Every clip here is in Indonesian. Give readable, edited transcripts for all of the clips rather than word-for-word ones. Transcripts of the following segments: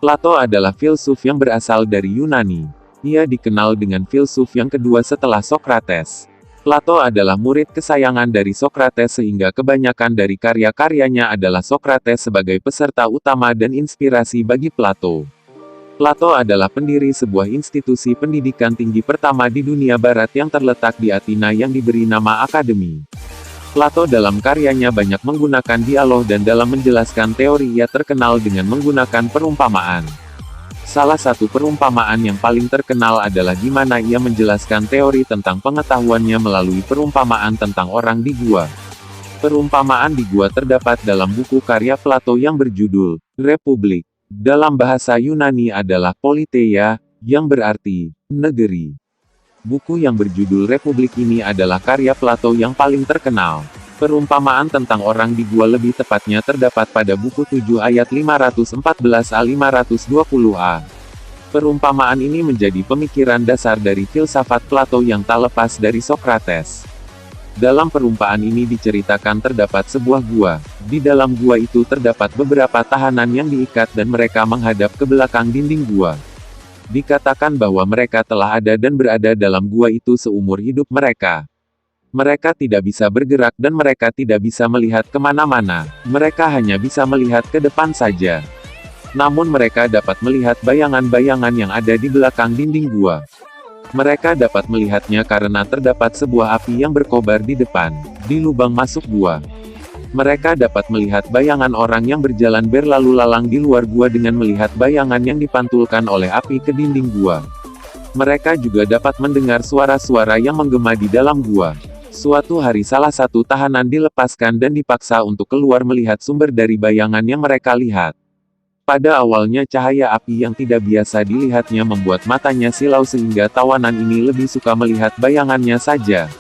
Plato adalah filsuf yang berasal dari Yunani. Ia dikenal dengan filsuf yang kedua setelah Sokrates. Plato adalah murid kesayangan dari Sokrates sehingga kebanyakan dari karya-karyanya adalah Sokrates sebagai peserta utama dan inspirasi bagi Plato. Plato adalah pendiri sebuah institusi pendidikan tinggi pertama di dunia barat yang terletak di Athena yang diberi nama Akademi. Plato dalam karyanya banyak menggunakan dialog dan dalam menjelaskan teori ia terkenal dengan menggunakan perumpamaan. Salah satu perumpamaan yang paling terkenal adalah di mana ia menjelaskan teori tentang pengetahuannya melalui perumpamaan tentang orang di gua. Perumpamaan di gua terdapat dalam buku karya Plato yang berjudul Republik. Dalam bahasa Yunani adalah Politeia, yang berarti negeri. Buku yang berjudul Republik ini adalah karya Plato yang paling terkenal. Perumpamaan tentang orang di gua lebih tepatnya terdapat pada buku 7 ayat 514a-520a. Perumpamaan ini menjadi pemikiran dasar dari filsafat Plato yang tak lepas dari Sokrates. Dalam perumpamaan ini diceritakan terdapat sebuah gua. Di dalam gua itu terdapat beberapa tahanan yang diikat dan mereka menghadap ke belakang dinding gua. Dikatakan bahwa mereka telah ada dan berada dalam gua itu seumur hidup mereka. Mereka tidak bisa bergerak dan mereka tidak bisa melihat kemana-mana. Mereka hanya bisa melihat ke depan saja. Namun mereka dapat melihat bayangan-bayangan yang ada di belakang dinding gua. Mereka dapat melihatnya karena terdapat sebuah api yang berkobar di depan, di lubang masuk gua. Mereka dapat melihat bayangan orang yang berjalan berlalu lalang di luar gua dengan melihat bayangan yang dipantulkan oleh api ke dinding gua. Mereka juga dapat mendengar suara-suara yang menggema di dalam gua. Suatu hari salah satu tahanan dilepaskan dan dipaksa untuk keluar melihat sumber dari bayangan yang mereka lihat. Pada awalnya cahaya api yang tidak biasa dilihatnya membuat matanya silau sehingga tawanan ini lebih suka melihat bayangannya saja.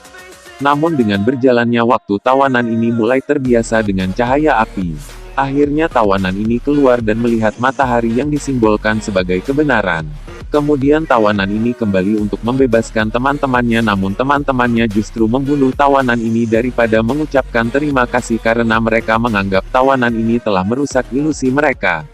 Namun dengan berjalannya waktu tawanan ini mulai terbiasa dengan cahaya api. Akhirnya tawanan ini keluar dan melihat matahari yang disimbolkan sebagai kebenaran. Kemudian tawanan ini kembali untuk membebaskan teman-temannya namun teman-temannya justru membunuh tawanan ini daripada mengucapkan terima kasih karena mereka menganggap tawanan ini telah merusak ilusi mereka.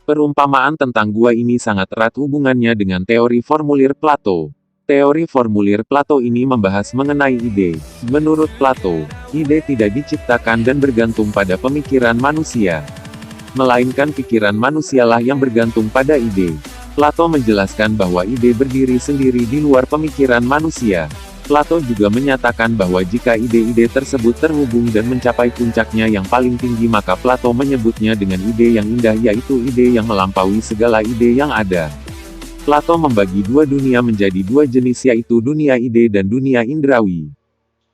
Perumpamaan tentang gua ini sangat erat hubungannya dengan teori formulir Plato. Teori formulir Plato ini membahas mengenai ide. Menurut Plato, ide tidak diciptakan dan bergantung pada pemikiran manusia. Melainkan pikiran manusialah yang bergantung pada ide. Plato menjelaskan bahwa ide berdiri sendiri di luar pemikiran manusia. Plato juga menyatakan bahwa jika ide-ide tersebut terhubung dan mencapai puncaknya yang paling tinggi maka Plato menyebutnya dengan ide yang indah yaitu ide yang melampaui segala ide yang ada. Plato membagi dua dunia menjadi dua jenis yaitu dunia ide dan dunia indrawi.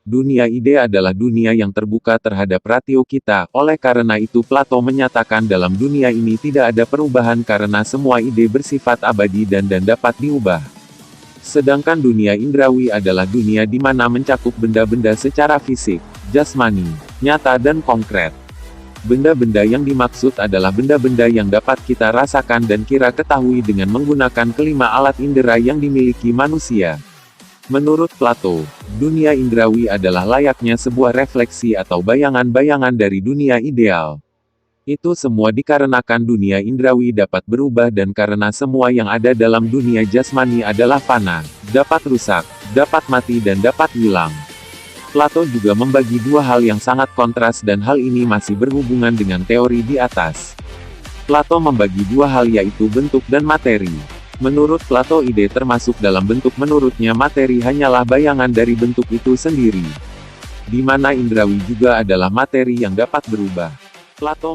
Dunia ide adalah dunia yang terbuka terhadap ratio kita, oleh karena itu Plato menyatakan dalam dunia ini tidak ada perubahan karena semua ide bersifat abadi dan dapat diubah. Sedangkan dunia indrawi adalah dunia di mana mencakup benda-benda secara fisik, jasmani, nyata dan konkret. Benda-benda yang dimaksud adalah benda-benda yang dapat kita rasakan dan kira ketahui dengan menggunakan kelima alat indera yang dimiliki manusia. Menurut Plato, dunia indrawi adalah layaknya sebuah refleksi atau bayangan-bayangan dari dunia ideal. Itu semua dikarenakan dunia indrawi dapat berubah dan karena semua yang ada dalam dunia jasmani adalah fana, dapat rusak, dapat mati dan dapat hilang. Plato juga membagi dua hal yang sangat kontras dan hal ini masih berhubungan dengan teori di atas. Plato membagi dua hal yaitu bentuk dan materi. Menurut Plato ide termasuk dalam bentuk menurutnya materi hanyalah bayangan dari bentuk itu sendiri. Di mana indrawi juga adalah materi yang dapat berubah. Plato